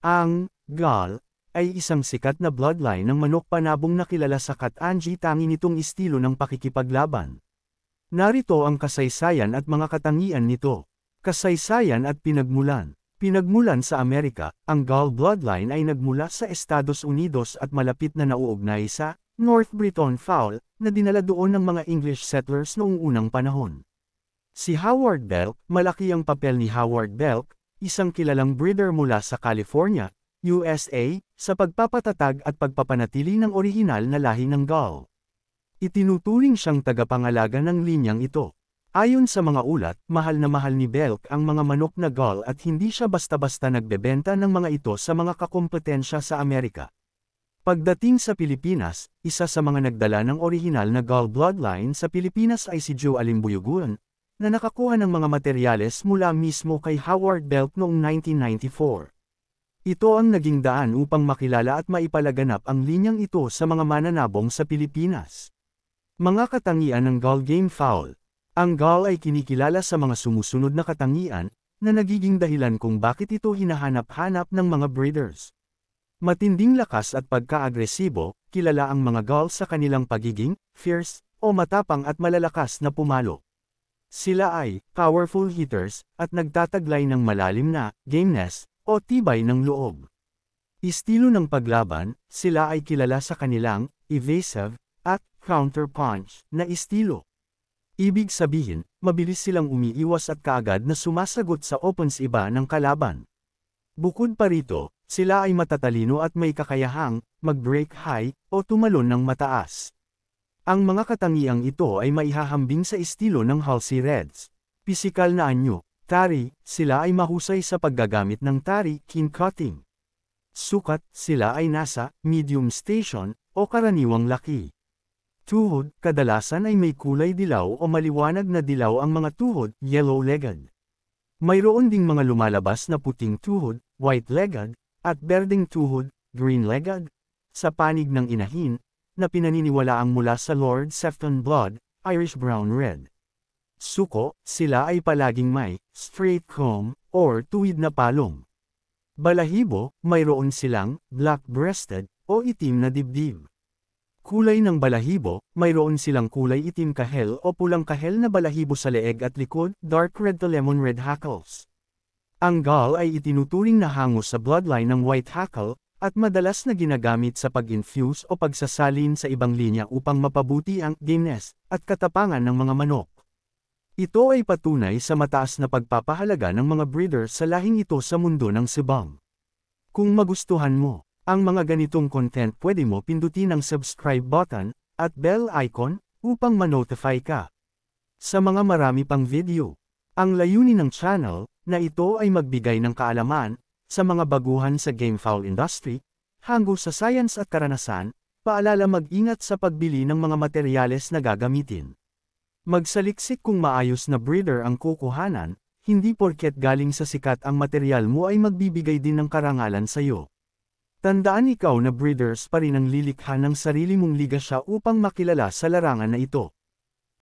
Ang Gaul ay isang sikat na bloodline ng manok panabong na kilala sa Katanji tangi nitong estilo ng pakikipaglaban. Narito ang kasaysayan at mga katangian nito. Kasaysayan at pinagmulan. Pinagmulan sa Amerika, ang Gaul bloodline ay nagmula sa Estados Unidos at malapit na nauugnay sa North Breton fowl na dinala doon ng mga English settlers noong unang panahon. Si Howard Belk, malaki ang papel ni Howard Belk, isang kilalang breeder mula sa California, USA, sa pagpapatatag at pagpapanatili ng orihinal na lahi ng Gaul. Itinuturing siyang tagapangalaga ng linyang ito. Ayon sa mga ulat, mahal ni Belk ang mga manok na Gaul at hindi siya basta-basta nagbebenta ng mga ito sa mga kakompetensya sa Amerika. Pagdating sa Pilipinas, isa sa mga nagdala ng orihinal na Gaul bloodline sa Pilipinas ay si Joe Alimbuyuguan, na nakakuha ng mga materyales mula mismo kay Howard Belk noong 1994. Ito ang naging daan upang makilala at maipalaganap ang linyang ito sa mga mananabong sa Pilipinas. Mga katangian ng Gaul game fowl. Ang Gaul ay kinikilala sa mga sumusunod na katangian, na nagiging dahilan kung bakit ito hinahanap-hanap ng mga breeders. Matinding lakas at pagka-agresibo, kilala ang mga Gaul sa kanilang pagiging fierce o matapang at malalakas na pumalo. Sila ay powerful hitters at nagtataglay ng malalim na gameness o tibay ng loob. Estilo ng paglaban, sila ay kilala sa kanilang evasive at counter-punch na estilo. Ibig sabihin, mabilis silang umiiwas at kaagad na sumasagot sa opens iba ng kalaban. Bukod pa rito, sila ay matatalino at may kakayahang mag-break high o tumalon ng mataas. Ang mga katangiang ito ay maihahambing sa estilo ng Halsey Reds. Pisikal na anyo, tari, sila ay mahusay sa paggagamit ng tari, kin cutting. Sukat, sila ay nasa medium station o karaniwang laki. Tuhod, kadalasan ay may kulay dilaw o maliwanag na dilaw ang mga tuhod, yellow-legged. Mayroon ding mga lumalabas na puting tuhod, white-legged, at berdeng tuhod, green-legged, sa panig ng inahin, na pinaniniwalaang mula sa Lord Sefton blood, Irish brown-red. Suko, sila ay palaging may straight comb or tuwid na palong. Balahibo, mayroon silang black-breasted o itim na dibdib. Kulay ng balahibo, mayroon silang kulay itim kahel o pulang kahel na balahibo sa leeg at likod, dark red to lemon red hackles. Ang Gaul ay itinuturing na hango sa bloodline ng white hackle, at madalas na ginagamit sa pag-infuse o pagsasalin sa ibang linya upang mapabuti ang gameness at katapangan ng mga manok. Ito ay patunay sa mataas na pagpapahalaga ng mga breeder sa lahing ito sa mundo ng sibang. Kung magustuhan mo ang mga ganitong content, pwede mo pindutin ang subscribe button at bell icon upang ma-notify ka sa mga marami pang video. Ang layunin ng channel na ito ay magbigay ng kaalaman sa mga baguhan sa gamefowl industry, hanggo sa science at karanasan, paalala mag-ingat sa pagbili ng mga materyales na gagamitin. Magsaliksik kung maayos na breeder ang kukuhanan, hindi porket galing sa sikat ang material mo ay magbibigay din ng karangalan sa iyo. Tandaan, ikaw na breeders pa rin ang lilikha ng sarili mong ligasya upang makilala sa larangan na ito.